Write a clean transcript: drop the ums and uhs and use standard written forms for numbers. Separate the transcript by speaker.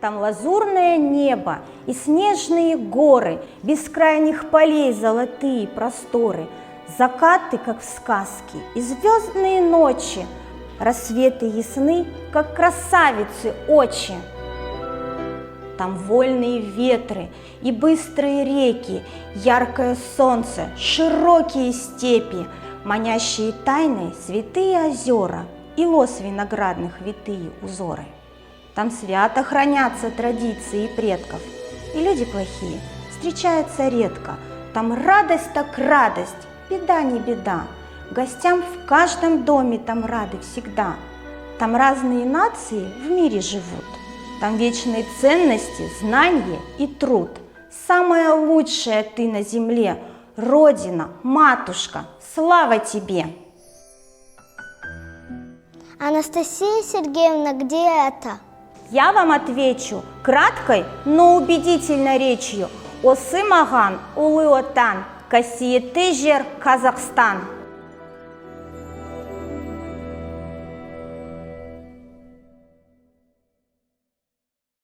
Speaker 1: Там лазурное небо и снежные горы, бескрайних полей золотые просторы, закаты, как в сказке, и звездные ночи, рассветы ясны, как красавицы очи. Там вольные ветры и быстрые реки, яркое солнце, широкие степи, манящие тайны святые озера и лоз виноградных витые узоры. Там свято хранятся традиции предков, и люди плохие встречаются редко. Там радость так радость, беда не беда, гостям в каждом доме там рады всегда. Там разные нации в мире живут, там вечные ценности, знания и труд. Самая лучшая ты на земле, Родина, матушка, слава тебе!
Speaker 2: Анастасия Сергеевна, где это?
Speaker 1: Я вам отвечу краткой, но убедительной речью. Осы маған улы отан, қасиетті жер Казахстан.